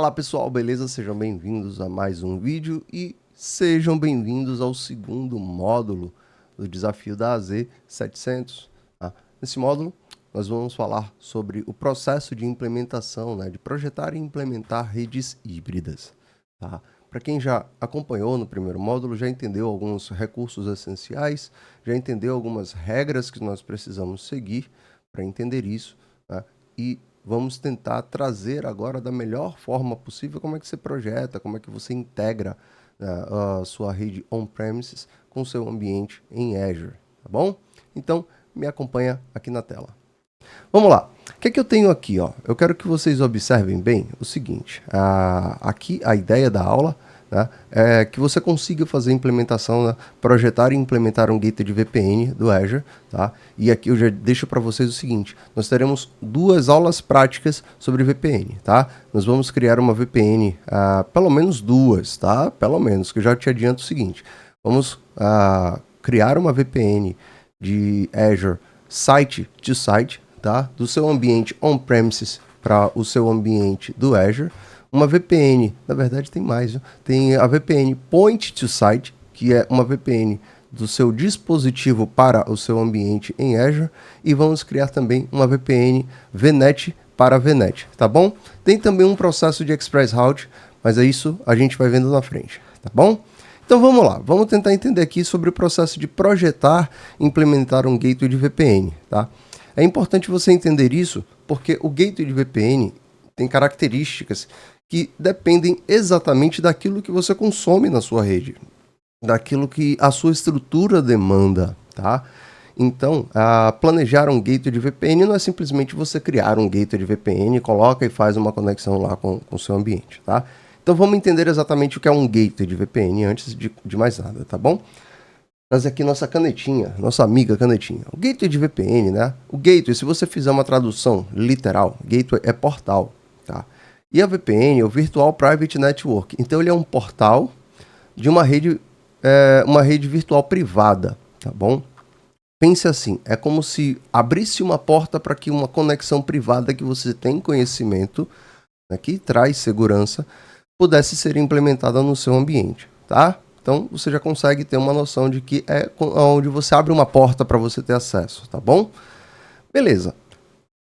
Fala pessoal, beleza? Sejam bem-vindos a mais um vídeo e sejam bem-vindos ao segundo módulo do desafio da AZ700. Tá? Nesse módulo, nós vamos falar sobre o processo de implementação, de projetar e implementar redes híbridas. Tá? Para quem já acompanhou no primeiro módulo, já entendeu alguns recursos essenciais, já entendeu algumas regras que nós precisamos seguir para entender isso, tá? E vamos tentar trazer agora da melhor forma possível como é que você projeta, como é que você integra a sua rede on-premises com o seu ambiente em Azure, tá bom? Então, me acompanha aqui na tela. Vamos lá. O que é que eu tenho aqui? Ó? Eu quero que vocês observem bem o seguinte. Aqui a ideia da aula é que você consiga fazer a implementação, projetar e implementar um gateway de VPN do Azure. Tá? E aqui eu já deixo para vocês o seguinte. Nós teremos duas aulas práticas sobre VPN. Tá? Nós vamos criar uma VPN, pelo menos duas. Tá? Pelo menos, que eu já te adianto o seguinte. Vamos criar uma VPN de Azure site to site. Tá? Do seu ambiente on-premises para o seu ambiente do Azure. Uma VPN, na verdade tem mais, viu? Tem a VPN Point to Site, que é uma VPN do seu dispositivo para o seu ambiente em Azure. E vamos criar também uma VPN VNet para VNet, tá bom? Tem também um processo de Express Route, mas é isso a gente vai vendo na frente, tá bom? Então vamos lá, vamos tentar entender aqui sobre o processo de projetar e implementar um gateway de VPN, tá? É importante você entender isso porque o gateway de VPN tem características que dependem exatamente daquilo que você consome na sua rede, daquilo que a sua estrutura demanda, tá? Então, planejar um gateway de VPN não é simplesmente você criar um gateway de VPN, coloca e faz uma conexão lá com o seu ambiente, tá? Então vamos entender exatamente o que é um gateway de VPN antes de mais nada, tá bom? Trazer aqui nossa canetinha, nossa amiga canetinha. O gateway de VPN, O gateway, se você fizer uma tradução literal, gateway é portal, tá? E a VPN é o Virtual Private Network. Então ele é um portal de uma rede virtual privada, tá bom? Pense assim, é como se abrisse uma porta para que uma conexão privada que você tem conhecimento, que traz segurança, pudesse ser implementada no seu ambiente, tá? Então, você já consegue ter uma noção de que é onde você abre uma porta para você ter acesso, tá bom? Beleza.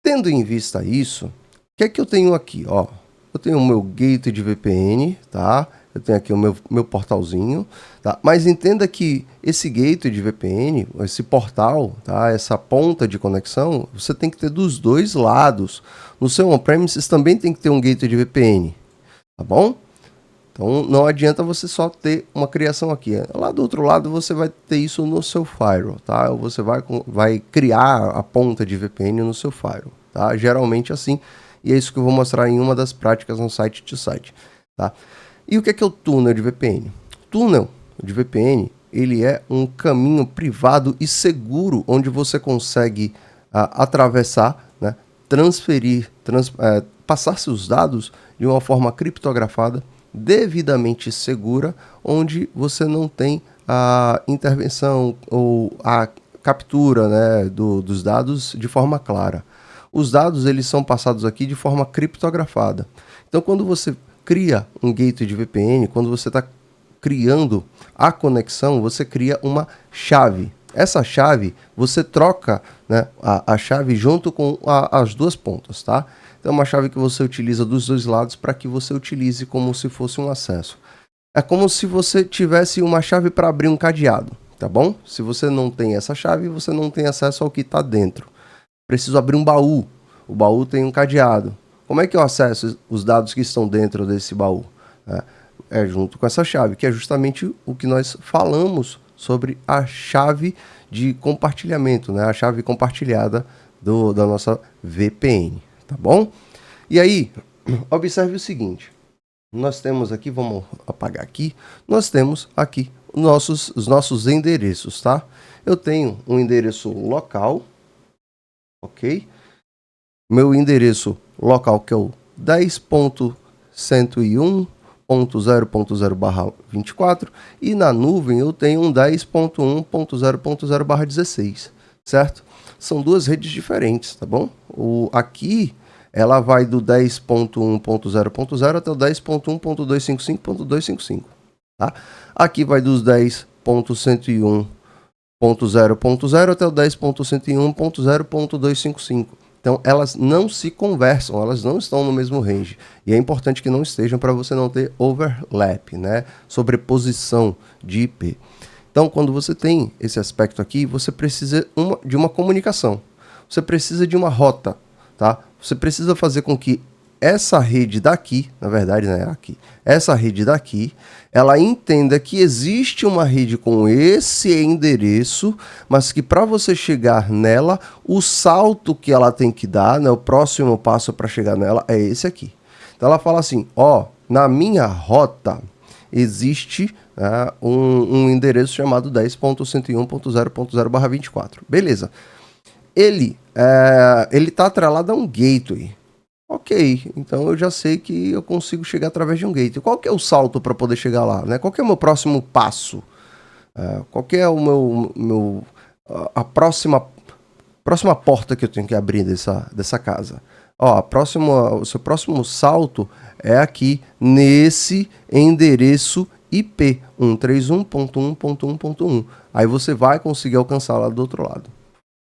Tendo em vista isso, o que é que eu tenho aqui? Ó, eu tenho o meu gateway de VPN, tá? Eu tenho aqui o meu portalzinho, tá? Mas entenda que esse gateway de VPN, esse portal, tá? Essa ponta de conexão, você tem que ter dos dois lados. No seu on-premises também tem que ter um gateway de VPN, tá bom? Então, não adianta você só ter uma criação aqui. Lá do outro lado, você vai ter isso no seu firewall, tá? Você vai criar a ponta de VPN no seu firewall, tá? Geralmente assim, e é isso que eu vou mostrar em uma das práticas no site to site, tá? E o que é o túnel de VPN? Túnel de VPN, ele é um caminho privado e seguro, onde você consegue atravessar, transferir, passar seus dados de uma forma criptografada, devidamente segura, onde você não tem a intervenção ou a captura dos dados de forma clara. Os dados eles são passados aqui de forma criptografada. Então, quando você cria um gateway de VPN, quando você está criando a conexão, você cria uma chave. Essa chave, você troca a chave junto com as duas pontas, tá? Então, é uma chave que você utiliza dos dois lados para que você utilize como se fosse um acesso. É como se você tivesse uma chave para abrir um cadeado, tá bom? Se você não tem essa chave, você não tem acesso ao que está dentro. Preciso abrir um baú. O baú tem um cadeado. Como é que eu acesso os dados que estão dentro desse baú? É junto com essa chave, que é justamente o que nós falamos sobre a chave de compartilhamento, a chave compartilhada da nossa VPN. Tá bom? E aí, observe o seguinte. Nós temos aqui, vamos apagar aqui. Nós temos aqui os nossos endereços, tá? Eu tenho um endereço local, ok? Meu endereço local que é o 10.101.0.0/24 e na nuvem eu tenho um 10.1.0.0/16, certo? São duas redes diferentes, tá bom? Aqui ela vai do 10.1.0.0 até o 10.1.255.255, tá? Aqui vai dos 10.101.0.0 até o 10.101.0.255. Então, elas não se conversam, elas não estão no mesmo range. E é importante que não estejam para você não ter overlap, né? Sobreposição de IP. Então, quando você tem esse aspecto aqui, você precisa de uma comunicação. Você precisa de uma rota, tá? Você precisa fazer com que essa rede daqui, na verdade, né, aqui, essa rede daqui, ela entenda que existe uma rede com esse endereço, mas que para você chegar nela, o salto que ela tem que dar, né, o próximo passo para chegar nela é esse aqui. Então ela fala assim, ó, na minha rota existe um endereço chamado 10.101.0.0/24. Beleza. Ele está atrelado a um gateway. Ok, então eu já sei que eu consigo chegar através de um gateway. Qual que é o salto para poder chegar lá? Né? Qual que é o meu próximo passo? Qual que é o a próxima porta que eu tenho que abrir dessa casa? Ó, o seu próximo salto é aqui nesse endereço IP 131.1.1.1. Aí você vai conseguir alcançar lá do outro lado.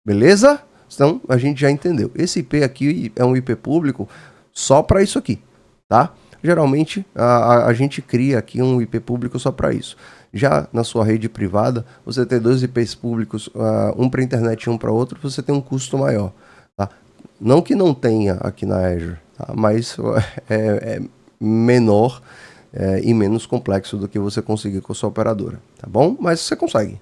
Beleza? Então, a gente já entendeu. Esse IP aqui é um IP público só para isso aqui, tá? Geralmente, a gente cria aqui um IP público só para isso. Já na sua rede privada, você ter dois IPs públicos, um para internet e um para outro, você tem um custo maior, tá? Não que não tenha aqui na Azure, tá? Mas é menor e menos complexo do que você conseguir com a sua operadora, tá bom? Mas você consegue.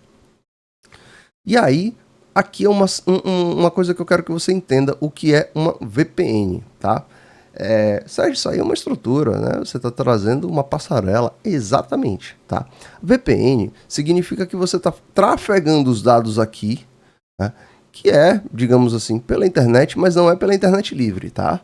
E aí, aqui é uma coisa que eu quero que você entenda o que é uma VPN, tá? Sérgio, isso aí é uma estrutura, né? Você está trazendo uma passarela. Exatamente, tá? VPN significa que você está trafegando os dados aqui, né? Que é, digamos assim, pela internet, mas não é pela internet livre, tá?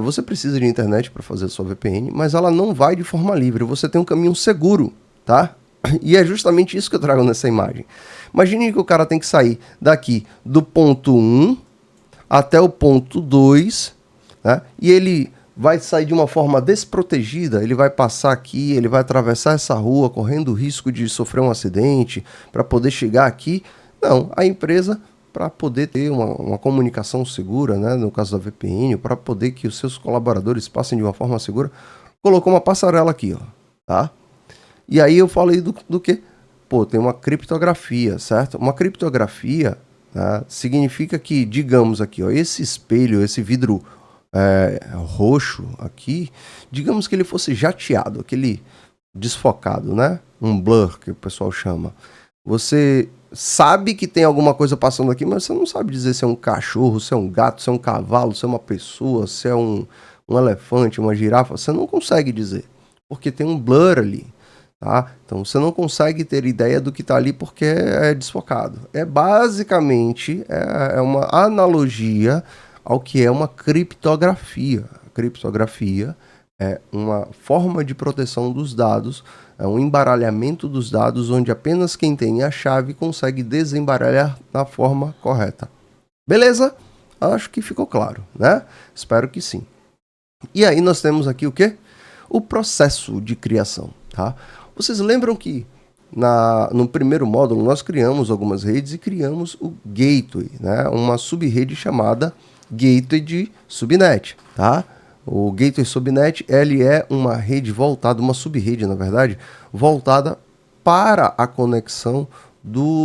Você precisa de internet para fazer a sua VPN, mas ela não vai de forma livre. Você tem um caminho seguro, tá? E é justamente isso que eu trago nessa imagem. Imagine que o cara tem que sair daqui do ponto 1 até o ponto 2, né? E ele vai sair de uma forma desprotegida, ele vai passar aqui, ele vai atravessar essa rua correndo o risco de sofrer um acidente para poder chegar aqui. Não, a empresa, para poder ter uma comunicação segura, né? No caso da VPN, para poder que os seus colaboradores passem de uma forma segura, colocou uma passarela aqui, ó, tá? E aí eu falei do quê? Pô, tem uma criptografia, certo? Uma criptografia, né, significa que, digamos aqui, ó, esse espelho, esse vidro roxo aqui, digamos que ele fosse jateado, aquele desfocado, né? Um blur, que o pessoal chama. Você sabe que tem alguma coisa passando aqui, mas você não sabe dizer se é um cachorro, se é um gato, se é um cavalo, se é uma pessoa, se é um elefante, uma girafa. Você não consegue dizer, porque tem um blur ali. Tá? Então você não consegue ter ideia do que está ali porque é desfocado. Basicamente uma analogia ao que é uma criptografia. A criptografia é uma forma de proteção dos dados, é um embaralhamento dos dados onde apenas quem tem a chave consegue desembaralhar da forma correta. Beleza? Acho que ficou claro, né? Espero que sim. E aí nós temos aqui o quê? O processo de criação, tá? Vocês lembram que no primeiro módulo nós criamos algumas redes e criamos o gateway, né? Uma sub-rede chamada gateway de subnet, tá? O gateway subnet, ele é uma rede voltada, uma sub-rede, na verdade, voltada para a conexão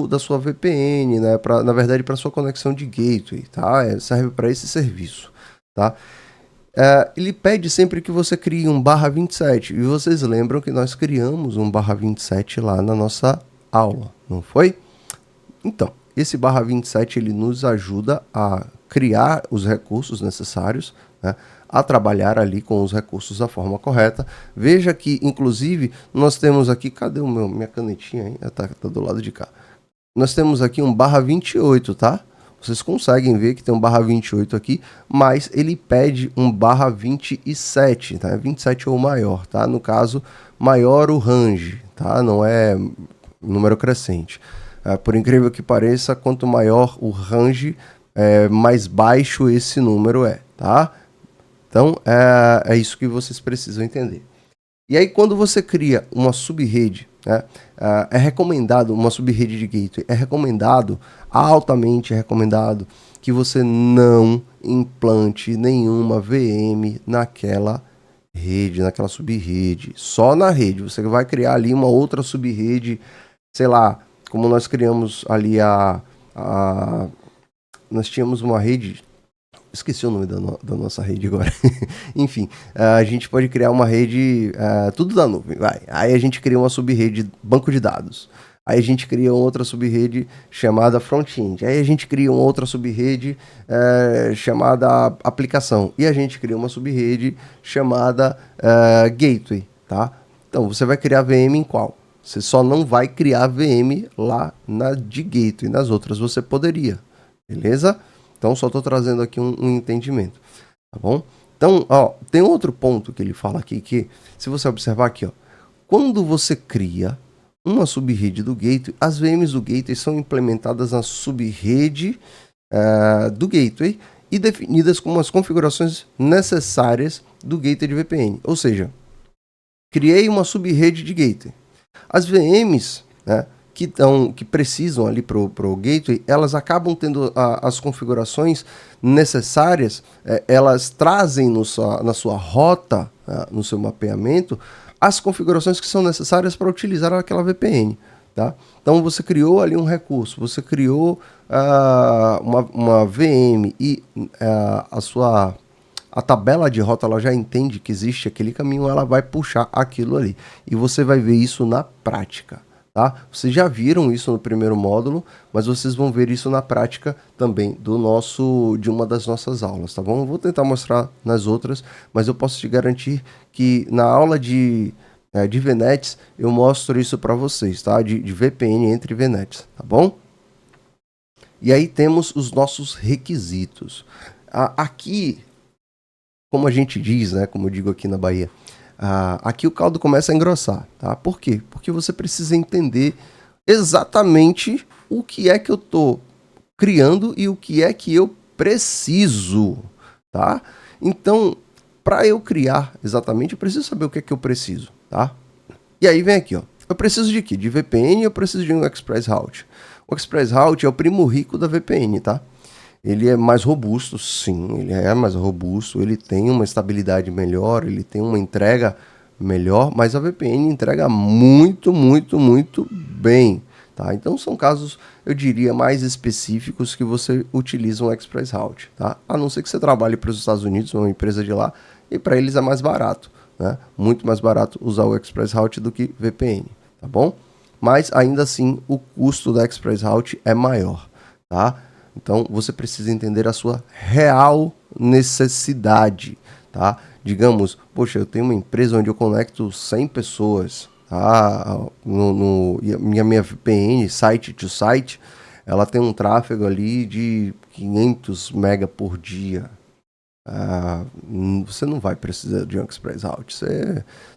da sua VPN, né? Na verdade, para a sua conexão de gateway, tá? Serve para esse serviço, tá? Ele pede sempre que você crie um /27. E vocês lembram que nós criamos um /27 lá na nossa aula, não foi? Então, esse /27 ele nos ajuda a criar os recursos necessários, né, a trabalhar ali com os recursos da forma correta. Veja que, inclusive, nós temos aqui... Cadê minha canetinha? Hein? Tá do lado de cá. Nós temos aqui um /28, tá? Vocês conseguem ver que tem um /28 aqui, mas ele pede um /27, tá? 27 ou maior, tá? No caso, maior o range, tá? Não é número crescente. Por incrível que pareça, quanto maior o range, mais baixo esse número é, tá? Então, é isso que vocês precisam entender. E aí, quando você cria uma subrede, né, é recomendado, uma subrede de gateway, é recomendado, altamente recomendado, que você não implante nenhuma VM naquela rede, naquela subrede. Só na rede. Você vai criar ali uma outra subrede, sei lá, como nós criamos ali nós tínhamos uma rede. Esqueci o nome da nossa rede agora. Enfim, a gente pode criar uma rede, tudo da nuvem, vai. Aí a gente cria uma subrede, banco de dados. Aí a gente cria outra subrede chamada front-end. Aí a gente cria uma outra subrede chamada aplicação. E a gente cria uma subrede chamada gateway, tá? Então, você vai criar VM em qual? Você só não vai criar VM lá na de gateway. Nas outras você poderia, beleza? Então, só estou trazendo aqui um entendimento, tá bom? Então, ó, tem outro ponto que ele fala aqui, que se você observar aqui, ó, quando você cria uma subrede do gateway, as VMs do gateway são implementadas na subrede do gateway e definidas como as configurações necessárias do gateway de VPN. Ou seja, criei uma subrede de gateway. As VMs, né, que precisam ali para o gateway, elas acabam tendo as configurações necessárias, elas trazem na sua rota, no seu mapeamento, as configurações que são necessárias para utilizar aquela VPN. Tá? Então você criou ali um recurso, você criou uma VM e a tabela de rota ela já entende que existe aquele caminho, ela vai puxar aquilo ali. E você vai ver isso na prática. Tá? Vocês já viram isso no primeiro módulo, mas vocês vão ver isso na prática também de uma das nossas aulas, tá bom? Eu vou tentar mostrar nas outras, mas eu posso te garantir que na aula de VNets eu mostro isso para vocês, tá? De VPN entre VNets, tá bom? E aí temos os nossos requisitos. Aqui, como a gente diz, né? Como eu digo aqui na Bahia, aqui o caldo começa a engrossar, tá? Por quê? Porque você precisa entender exatamente o que é que eu estou criando e o que é que eu preciso, tá? Então, para eu criar exatamente, eu preciso saber o que é que eu preciso, tá? E aí vem aqui, ó. Eu preciso de quê? De VPN, eu preciso de um Express Route. O Express Route é o primo rico da VPN, tá? Ele é mais robusto, sim, ele é mais robusto, ele tem uma estabilidade melhor, ele tem uma entrega melhor, mas a VPN entrega muito, muito, muito bem, tá? Então são casos, eu diria, mais específicos que você utiliza um Express Route, tá? A não ser que você trabalhe para os Estados Unidos, uma empresa de lá, e para eles é mais barato, né? Muito mais barato usar o Express Route do que VPN, tá bom? Mas ainda assim, o custo da Express Route é maior, tá? Então, você precisa entender a sua real necessidade, tá? Digamos, poxa, eu tenho uma empresa onde eu conecto 100 pessoas, tá? Minha VPN, site to site, ela tem um tráfego ali de 500 mega por dia. Você não vai precisar de um Express Route.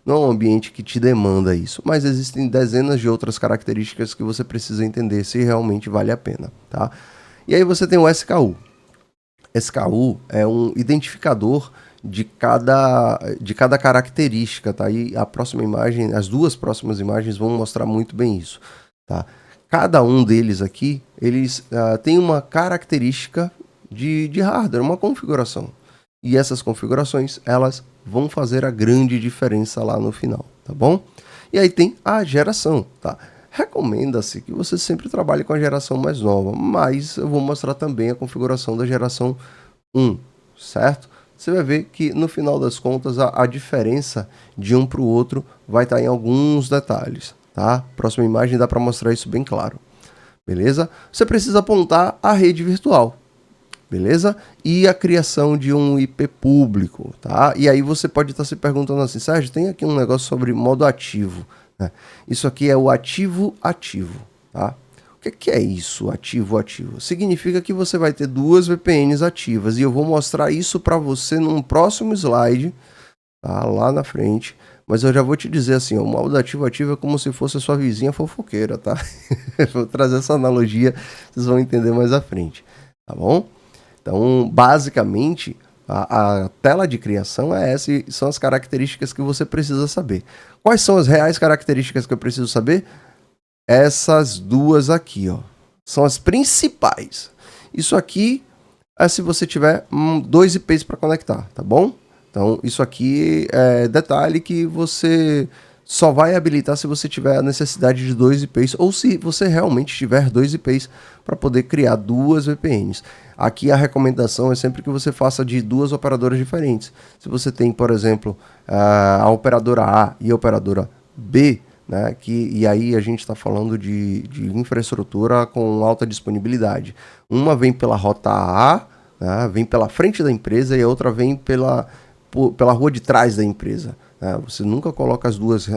Não é um ambiente que te demanda isso, mas existem dezenas de outras características que você precisa entender se realmente vale a pena, tá? E aí você tem o SKU. SKU é um identificador de cada característica, tá? E a próxima imagem, as duas próximas imagens vão mostrar muito bem isso, tá? Cada um deles aqui, eles têm uma característica de hardware, uma configuração. E essas configurações, elas vão fazer a grande diferença lá no final, tá bom? E aí tem a geração, tá? Recomenda-se que você sempre trabalhe com a geração mais nova, mas eu vou mostrar também a configuração da geração 1, certo? Você vai ver que no final das contas a diferença de um para o outro vai estar em alguns detalhes, tá? Próxima imagem dá para mostrar isso bem claro, beleza? Você precisa apontar a rede virtual, beleza? E a criação de um IP público, tá? E aí você pode estar se perguntando assim, Sérgio, tem aqui um negócio sobre modo ativo. Isso aqui é o ativo-ativo, tá? O que é isso, ativo-ativo? Significa que você vai ter duas VPNs ativas e eu vou mostrar isso para você num próximo slide, tá? Lá na frente. Mas eu já vou te dizer assim, ó, o modo ativo-ativo é como se fosse a sua vizinha fofoqueira, tá? Vou trazer essa analogia, vocês vão entender mais à frente, tá bom? Então, basicamente, A tela de criação é essa e são as características que você precisa saber. Quais são as reais características que eu preciso saber? Essas duas aqui, ó. São as principais. Isso aqui é se você tiver dois IPs para conectar, tá bom? Então, isso aqui é detalhe que você só vai habilitar se você tiver a necessidade de dois IPs ou se você realmente tiver dois IPs para poder criar duas VPNs. Aqui a recomendação é sempre que você faça de duas operadoras diferentes. Se você tem, por exemplo, a operadora A e a operadora B, né, e aí a gente está falando de infraestrutura com alta disponibilidade. Uma vem pela rota A, né, vem pela frente da empresa e a outra vem pela rua de trás da empresa. Você nunca coloca as duas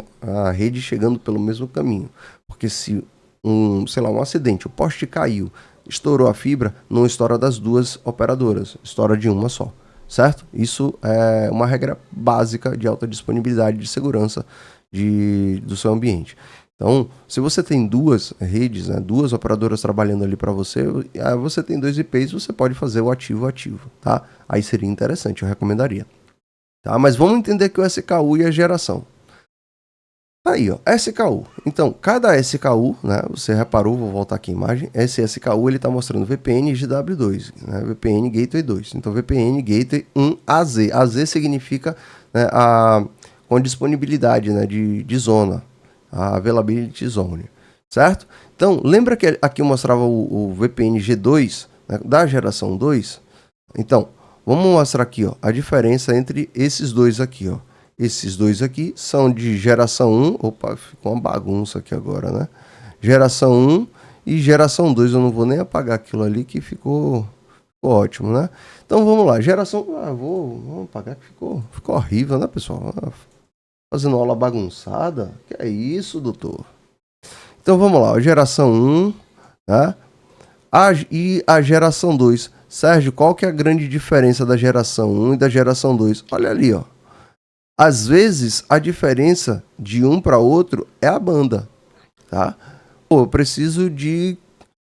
redes chegando pelo mesmo caminho, porque se um acidente, o poste caiu, estourou a fibra, não estoura das duas operadoras, estoura de uma só, certo? Isso é uma regra básica de alta disponibilidade de segurança do seu ambiente. Então, se você tem duas redes, né, duas operadoras trabalhando ali para você, você tem dois IPs, você pode fazer o ativo-ativo, tá? Aí seria interessante, eu recomendaria. Tá? Mas vamos entender que o SKU e a geração. Tá aí, ó, SKU. Então, cada SKU, né, você reparou, vou voltar aqui a imagem, esse SKU ele está mostrando VPN GW2, né, VPN Gateway 2. Então, VPN Gateway 1AZ. AZ significa, né, com disponibilidade, né, de zona, a Availability Zone, certo? Então, lembra que aqui eu mostrava o VPN G2, né, da geração 2? Então, vamos mostrar aqui, ó, a diferença entre esses dois aqui, ó. Esses dois aqui são de geração 1. Opa, ficou uma bagunça aqui agora, né? Geração 1 e geração 2. Eu não vou nem apagar aquilo ali que ficou ótimo, né? Então vamos lá. Geração. Vamos apagar que ficou horrível, né, pessoal? Fazendo aula bagunçada. Que é isso, doutor? Então vamos lá. Geração 1, né? E a geração 2. Sérgio, qual que é a grande diferença da geração 1 e da geração 2? Olha ali, ó. Às vezes, a diferença de um para outro é a banda, tá? Pô, eu preciso de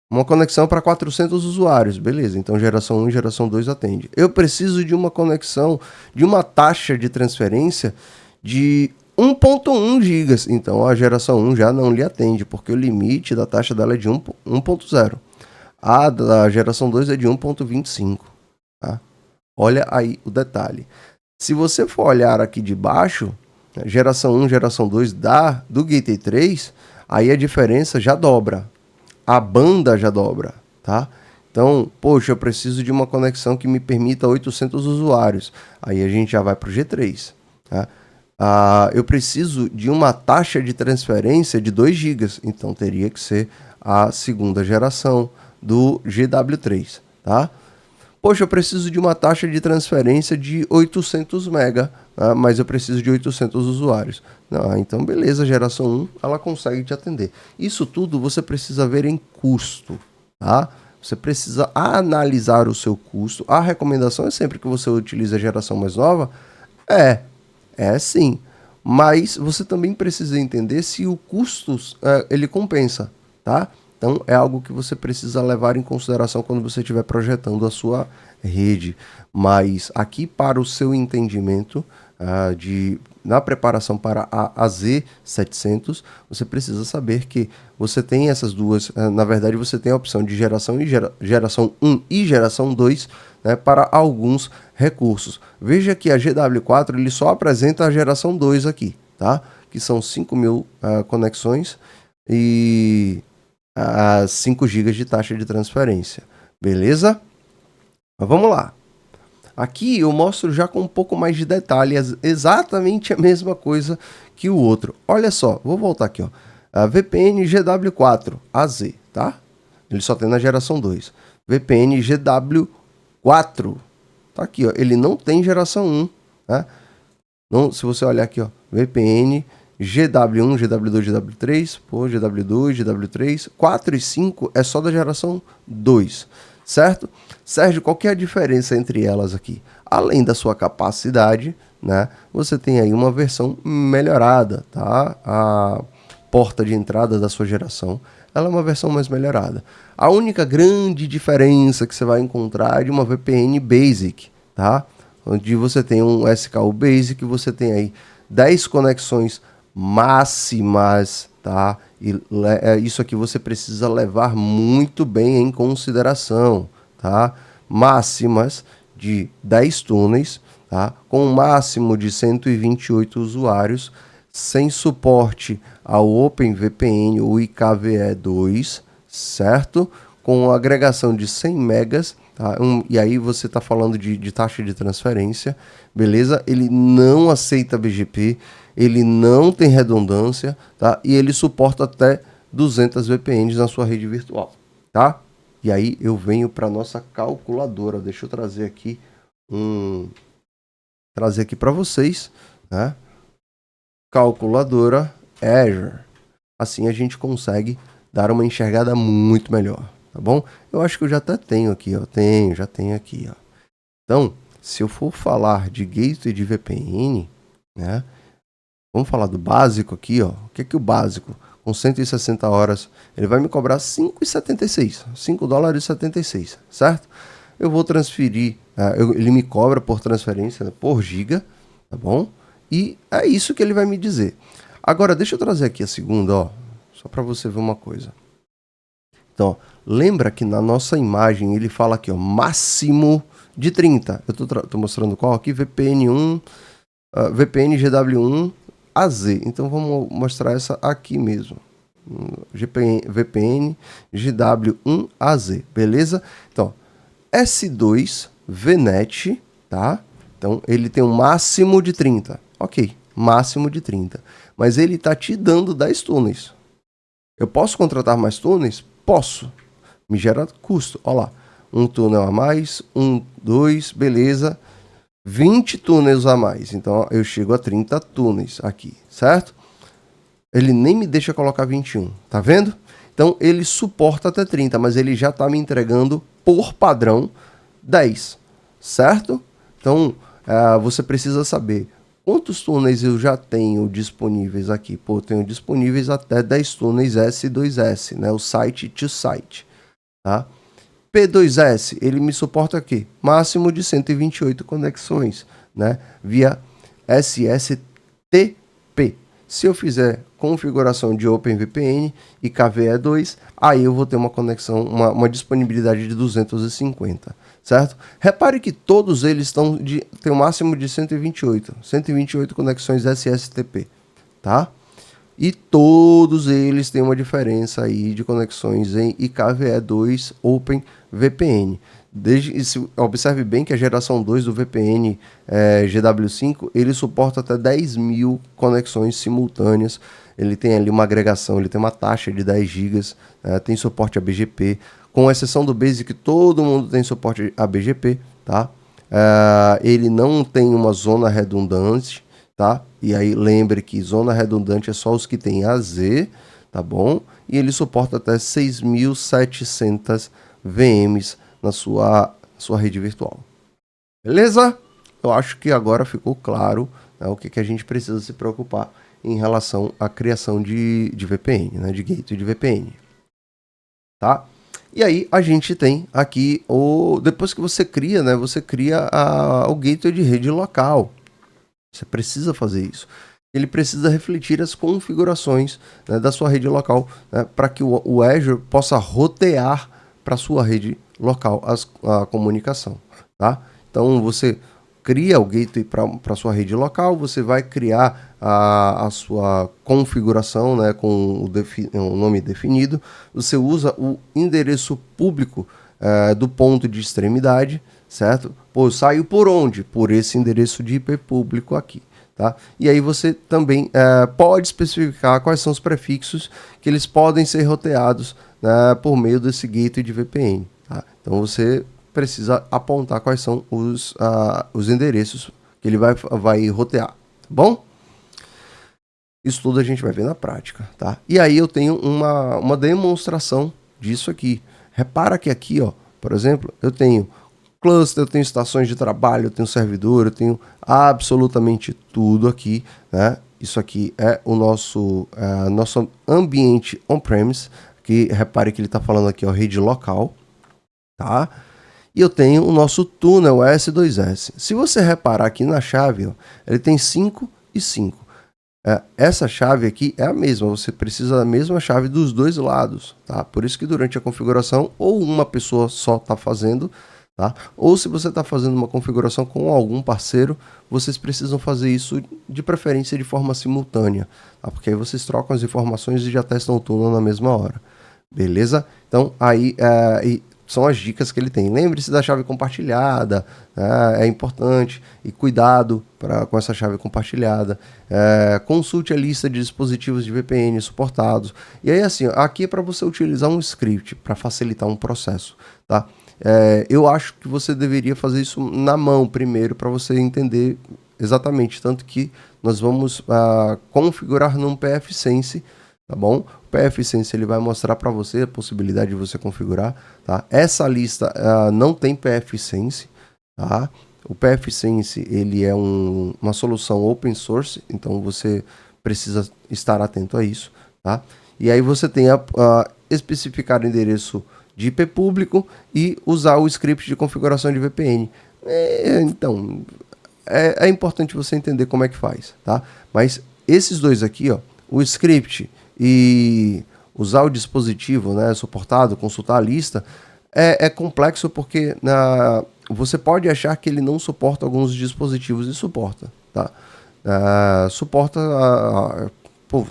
uma conexão para 400 usuários, beleza, então geração 1 e geração 2 atende. Eu preciso de uma conexão, de uma taxa de transferência de 1.1 gigas, então a geração 1 já não lhe atende, porque o limite da taxa dela é de 1.0. A da geração 2 é de 1.25, tá? Olha aí o detalhe. Se você for olhar aqui de baixo, geração 1, geração 2 do Gateway 3, aí a diferença já dobra. A banda já dobra, tá? Então, poxa, eu preciso de uma conexão que me permita 800 usuários. Aí a gente já vai para o G3, tá? Eu preciso de uma taxa de transferência de 2 GB, então teria que ser a segunda geração do GW3, tá? Poxa, eu preciso de uma taxa de transferência de 800 MB, mas eu preciso de 800 usuários. Então, beleza, geração 1, ela consegue te atender. Isso tudo você precisa ver em custo, tá? Você precisa analisar o seu custo. A recomendação é sempre que você utilize a geração mais nova, é sim. Mas você também precisa entender se o custo ele compensa, tá? Então, é algo que você precisa levar em consideração quando você estiver projetando a sua rede. Mas aqui, para o seu entendimento, na preparação para a Z700, você precisa saber que você tem essas duas, na verdade, você tem a opção de geração 1 e geração 2, né, para alguns recursos. Veja que a GW4 ele só apresenta a geração 2 aqui, tá? Que são 5.000 conexões e 5 GB de taxa de transferência, beleza? Mas vamos lá. Aqui eu mostro já com um pouco mais de detalhe exatamente a mesma coisa que o outro. Olha só, vou voltar aqui, ó. A VPN GW4 AZ, tá? Ele só tem na geração 2. VPN GW4, tá aqui, ó. Ele não tem geração 1, né? Não, se você olhar aqui, ó, VPN GW1, GW2, GW3, GW2, GW3, 4 e 5 é só da geração 2, certo? Sérgio, qual que é a diferença entre elas aqui? Além da sua capacidade, né, você tem aí uma versão melhorada, tá? A porta de entrada da sua geração, ela é uma versão mais melhorada. A única grande diferença que você vai encontrar é de uma VPN Basic, tá? onde você tem um SKU Basic, você tem aí 10 conexões máximas, tá? E isso aqui você precisa levar muito bem em consideração, tá? Máximas de 10 túneis, tá? Com um máximo de 128 usuários, sem suporte ao OpenVPN ou IKVE2, certo? Com agregação de 100 megas, tá? E aí você está falando de taxa de transferência, beleza? Ele não aceita BGP, ele não tem redundância, tá? E ele suporta até 200 VPNs na sua rede virtual, tá? E aí eu venho para nossa calculadora. Deixa eu trazer aqui para vocês, né? Calculadora Azure. Assim a gente consegue dar uma enxergada muito melhor, tá bom? Eu acho que eu já até tenho aqui, ó. Já tenho aqui, ó. Então, se eu for falar de gateway de VPN, né? Vamos falar do básico aqui, ó. O que é que o básico, com 160 horas, ele vai me cobrar 5,76, $5,76, certo? Eu vou transferir, ele me cobra por transferência, né, por giga, tá bom? E é isso que ele vai me dizer. Agora, deixa eu trazer aqui a segunda, ó, só para você ver uma coisa. Então, ó, lembra que na nossa imagem ele fala aqui, ó, máximo de 30. Eu tô mostrando qual aqui? VPN1, VPN GW1 AZ. Então, vamos mostrar essa aqui mesmo. VPN GW1 AZ, beleza? Então, S2 VNet, tá? Então, ele tem um máximo de 30. Ok, máximo de 30. Mas ele está te dando 10 túneis. Eu posso contratar mais túneis? Posso. Me gera custo. Olha lá. Um túnel a mais, 2, beleza. 20 túneis a mais. Então, eu chego a 30 túneis aqui, certo? Ele nem me deixa colocar 21. Tá vendo? Então, ele suporta até 30, mas ele já está me entregando, por padrão, 10. Certo? Então, você precisa saber quantos túneis eu já tenho disponíveis aqui. Pô, eu tenho disponíveis até 10 túneis S2S, né? O site to site, tá? P2S, ele me suporta aqui, máximo de 128 conexões, né? Via SSTP. Se eu fizer configuração de OpenVPN e KVE2, aí eu vou ter uma conexão, uma disponibilidade de 250, certo? Repare que todos eles têm um máximo de 128 conexões SSTP, tá? E todos eles têm uma diferença aí de conexões em IKVE2 OpenVPN. Observe bem que a geração 2 do VPN GW5, ele suporta até 10.000 conexões simultâneas. Ele tem ali uma agregação, ele tem uma taxa de 10 GB, tem suporte a BGP. Com exceção do Basic, todo mundo tem suporte a BGP, tá? Ele não tem uma zona redundante, tá? E aí lembre que zona redundante é só os que tem AZ, tá bom? E ele suporta até 6.700 VMs na sua rede virtual. Beleza? Eu acho que agora ficou claro, né, o que a gente precisa se preocupar em relação à criação de VPN, né, de gateway de VPN. Tá? E aí a gente tem aqui, depois que você cria, né, você cria o gateway de rede local. Você precisa fazer isso. Ele precisa refletir as configurações, né, da sua rede local, né, para que o Azure possa rotear para a sua rede local a comunicação. Tá? Então você cria o gateway para a sua rede local, você vai criar a sua configuração, né, com o nome definido, você usa o endereço público do ponto de extremidade, certo? Pô, saiu por onde? Por esse endereço de IP público aqui, tá? E aí você também pode especificar quais são os prefixos que eles podem ser roteados, né, por meio desse gateway de VPN, tá? Então você precisa apontar quais são os endereços que ele vai rotear, tá bom? Isso tudo a gente vai ver na prática, tá? E aí eu tenho uma demonstração disso aqui. Repara que aqui, ó, por exemplo, eu tenho cluster, eu tenho estações de trabalho, eu tenho servidor, eu tenho absolutamente tudo aqui, né? Isso aqui é o nosso ambiente on-premise, que repare que ele está falando aqui, ó, rede local, tá? E eu tenho o nosso túnel S2S. Se você reparar aqui na chave, ó, ele tem 5 e 5. Essa chave aqui é a mesma, você precisa da mesma chave dos dois lados, tá? Por isso que durante a configuração, ou uma pessoa só está fazendo, tá? Ou se você está fazendo uma configuração com algum parceiro, vocês precisam fazer isso de preferência de forma simultânea, tá? Porque aí vocês trocam as informações e já testam o túnel na mesma hora, beleza? Então aí são as dicas que ele tem. Lembre-se da chave compartilhada, é importante, e cuidado com essa chave compartilhada. Consulte a lista de dispositivos de VPN suportados. E aí assim, aqui é para você utilizar um script para facilitar um processo, tá? Eu acho que você deveria fazer isso na mão primeiro para você entender exatamente, tanto que nós vamos configurar num pfSense, tá bom? O pfSense ele vai mostrar para você a possibilidade de você configurar, tá? Essa lista não tem pfSense, tá? O pfSense ele é uma solução open source, então você precisa estar atento a isso, tá? E aí você tem a especificar o endereço de IP público e usar o script de configuração de VPN. Então, é importante você entender como é que faz, tá? Mas esses dois aqui, ó, o script e usar o dispositivo, né, suportado, consultar a lista, é complexo porque você pode achar que ele não suporta alguns dispositivos e suporta, tá?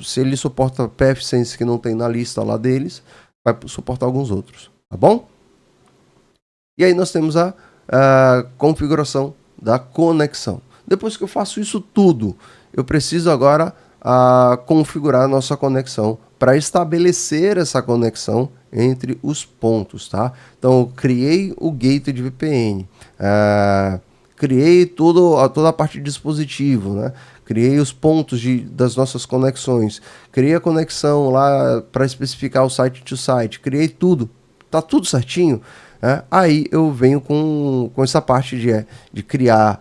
Se ele suporta pfSense que não tem na lista lá deles, vai suportar alguns outros, tá bom? E aí nós temos a configuração da conexão. Depois que eu faço isso tudo, eu preciso agora configurar a nossa conexão para estabelecer essa conexão entre os pontos, tá? Então, eu criei o gateway de VPN, criei toda a parte de dispositivo, né? Criei os pontos das nossas conexões, criei a conexão lá para especificar o site to site, criei tudo, tá tudo certinho. Aí eu venho com essa parte de criar,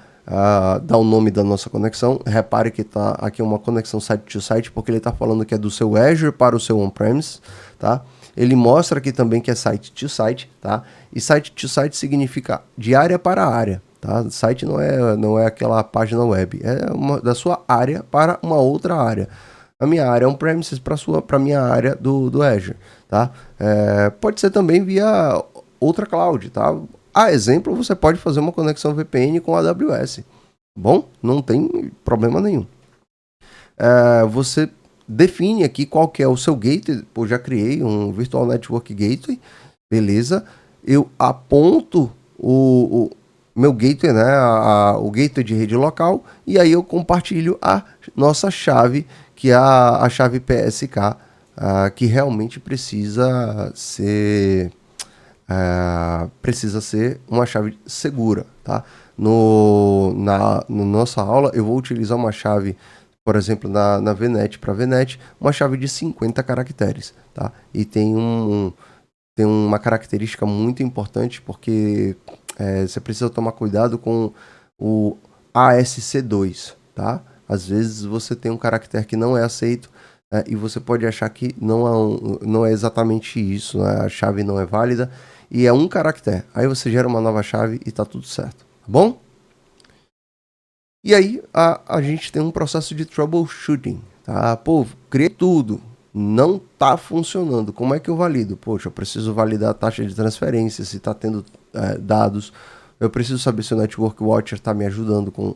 dar o nome da nossa conexão. Repare que tá aqui uma conexão site to site, porque ele está falando que é do seu Azure para o seu on-premise, tá? Ele mostra aqui também que é site to site, tá? E site to site significa de área para área, tá? Site não é aquela página web, é da sua área para uma outra área. A minha área é on-premises para minha área do Azure, tá? Pode ser também via outra cloud, tá? A exemplo, você pode fazer uma conexão VPN com a AWS. Bom, não tem problema nenhum. Você define aqui qual que é o seu gateway. Eu já criei um Virtual Network Gateway, beleza? Eu aponto o meu gateway, né? O gateway de rede local, e aí eu compartilho a nossa chave, que é a chave PSK, que realmente precisa ser uma chave segura, tá? Na nossa aula eu vou utilizar uma chave, por exemplo, na VNet para VNet, uma chave de 50 caracteres, tá? E tem uma característica muito importante, porque você precisa tomar cuidado com o ASC2, tá? Às vezes você tem um caractere que não é aceito, e você pode achar que não é exatamente isso, né? A chave não é válida, e é um caractere. Aí você gera uma nova chave e tá tudo certo, tá bom? E aí a gente tem um processo de troubleshooting, tá? Pô, criei tudo, não tá funcionando, como é que eu valido? Poxa, eu preciso validar a taxa de transferência, se tá tendo dados, eu preciso saber se o Network Watcher tá me ajudando com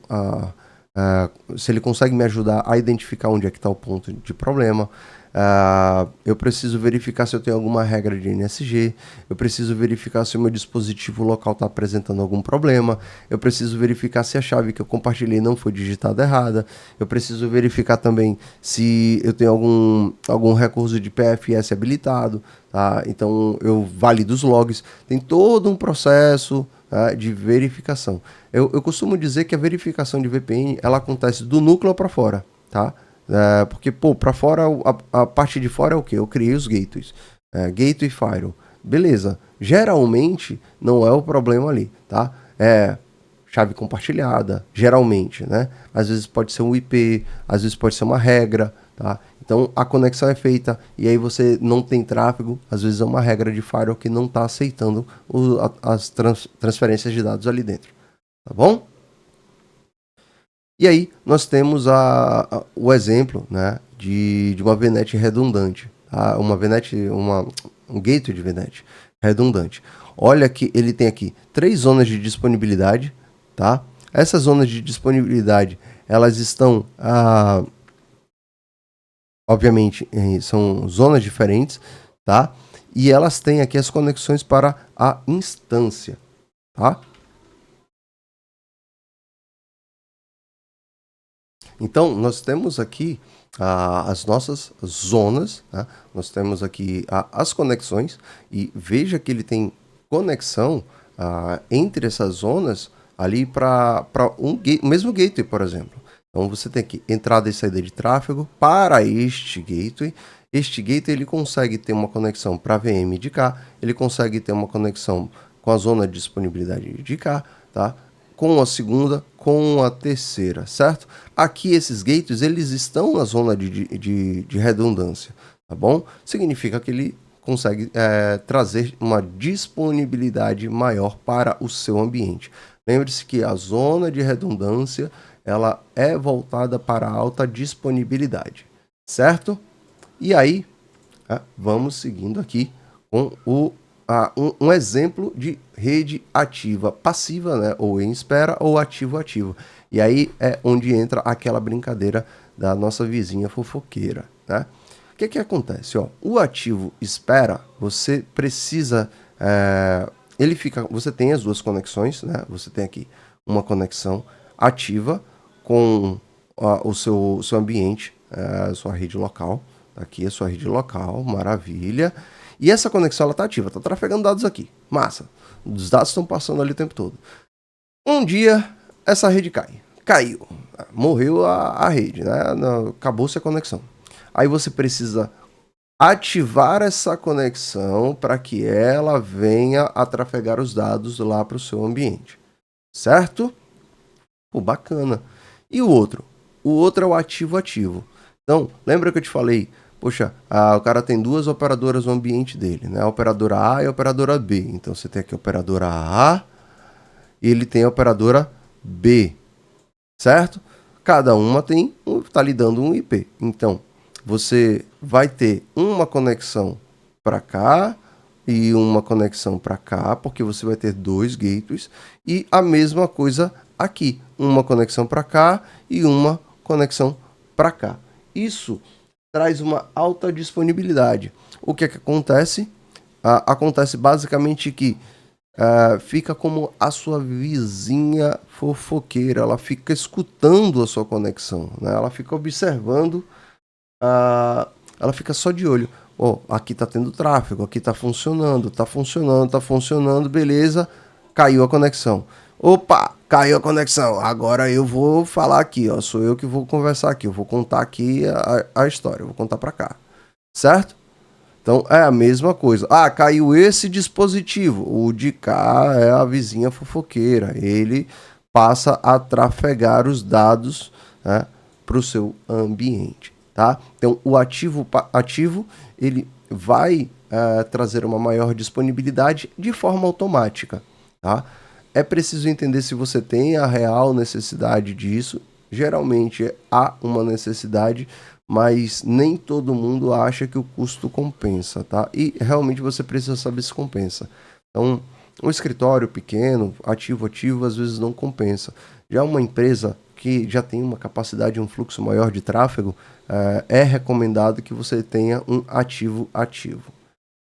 se ele consegue me ajudar a identificar onde é que está o ponto de problema. Eu preciso verificar se eu tenho alguma regra de NSG, eu preciso verificar se o meu dispositivo local está apresentando algum problema, eu preciso verificar se a chave que eu compartilhei não foi digitada errada, eu preciso verificar também se eu tenho algum recurso de PFS habilitado, tá? Então eu valido os logs, tem todo um processo de verificação. Eu costumo dizer que a verificação de VPN ela acontece do núcleo para fora, tá? Porque, para fora, a parte de fora é o que? Eu criei os gateways. Gateway Firewall. Beleza. Geralmente, não é o problema ali, tá? Chave compartilhada, geralmente, né? Às vezes pode ser um IP, às vezes pode ser uma regra, tá? Então a conexão é feita e aí você não tem tráfego, às vezes é uma regra de firewall que não está aceitando as transferências de dados ali dentro, tá bom? E aí nós temos o exemplo, né, de uma VNet redundante, tá? Um gateway de VNet redundante. Olha que ele tem aqui 3 zonas de disponibilidade, tá? Essas zonas de disponibilidade, elas estão, obviamente, são zonas diferentes, tá? E elas têm aqui as conexões para a instância, tá? Então, nós temos aqui as nossas zonas, né? Nós temos aqui as conexões, e veja que ele tem conexão entre essas zonas ali para o mesmo gateway, por exemplo. Então, você tem aqui entrada e saída de tráfego para este gateway. Este gateway ele consegue ter uma conexão para a VM de cá, ele consegue ter uma conexão com a zona de disponibilidade de cá, tá? Com a segunda, com a terceira, certo? Aqui esses gateways, eles estão na zona de redundância, tá bom? Significa que ele consegue trazer uma disponibilidade maior para o seu ambiente. Lembre-se que a zona de redundância, ela é voltada para a alta disponibilidade, certo? E aí, vamos seguindo aqui com um exemplo de rede ativa passiva, né? Ou em espera ou ativo-ativo. E aí é onde entra aquela brincadeira da nossa vizinha fofoqueira, né? O que acontece? Ó, o ativo espera, você precisa... você tem as duas conexões, né? Você tem aqui uma conexão ativa com o seu ambiente, a sua rede local. Aqui a sua rede local, maravilha. E essa conexão ela está ativa, está trafegando dados aqui. Massa. Os dados estão passando ali o tempo todo. Um dia, essa rede cai. Caiu. Morreu a rede, né? Acabou-se a conexão. Aí você precisa ativar essa conexão para que ela venha a trafegar os dados lá para o seu ambiente. Certo? Pô, bacana. E o outro? O outro é o ativo-ativo. Então, lembra que eu te falei? Poxa, o cara tem duas operadoras no ambiente dele, né? A operadora A e a operadora B. Então, você tem aqui a operadora A e ele tem a operadora B, certo? Cada uma está lhe dando um IP. Então, você vai ter uma conexão para cá e uma conexão para cá, porque você vai ter 2 gateways, e a mesma coisa aqui, uma conexão para cá e uma conexão para cá. Isso traz uma alta disponibilidade. O que acontece? Acontece basicamente que fica como a sua vizinha fofoqueira, ela fica escutando a sua conexão, né? Ela fica observando, ela fica só de olho. Aqui tá tendo tráfego, aqui tá funcionando, beleza, caiu a conexão. Opa, caiu a conexão, agora eu vou falar aqui, ó, sou eu que vou conversar aqui, eu vou contar aqui a história, eu vou contar para cá, certo? Então é a mesma coisa. Caiu esse dispositivo, o de cá é a vizinha fofoqueira, ele passa a trafegar os dados, né, para o seu ambiente, tá? Então o ativo ele vai trazer uma maior disponibilidade de forma automática, tá? É preciso entender se você tem a real necessidade disso. Geralmente há uma necessidade, mas nem todo mundo acha que o custo compensa, tá? E realmente você precisa saber se compensa. Então, um escritório pequeno, ativo, às vezes não compensa. Já uma empresa que já tem uma capacidade, um fluxo maior de tráfego, é recomendado que você tenha um ativo,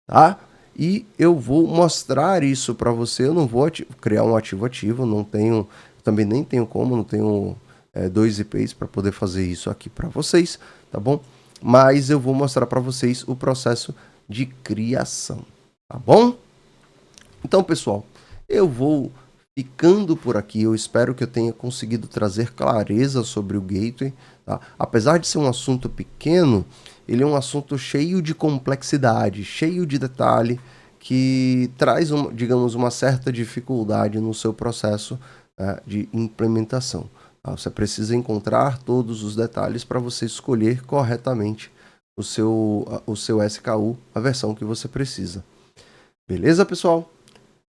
tá? E eu vou mostrar isso para você. Eu não vou criar um ativo, não tenho, também nem tenho como, não tenho 2 IPs para poder fazer isso aqui para vocês, tá bom? Mas eu vou mostrar para vocês o processo de criação, tá bom? Então, pessoal, eu vou ficando por aqui. Eu espero que eu tenha conseguido trazer clareza sobre o gateway, tá? Apesar de ser um assunto pequeno, ele é um assunto cheio de complexidade, cheio de detalhe, que traz, digamos, uma certa dificuldade no seu processo de implementação. Tá? Você precisa encontrar todos os detalhes para você escolher corretamente o seu SKU, a versão que você precisa. Beleza, pessoal?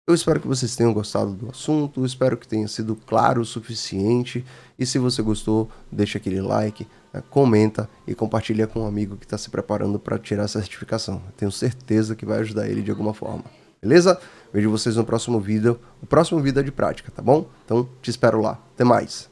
Eu espero que vocês tenham gostado do assunto, espero que tenha sido claro o suficiente. E se você gostou, deixa aquele like, né, comenta e compartilha com um amigo que está se preparando para tirar a certificação. Eu tenho certeza que vai ajudar ele de alguma forma. Beleza? Vejo vocês no próximo vídeo. O próximo vídeo é de prática, tá bom? Então, te espero lá. Até mais!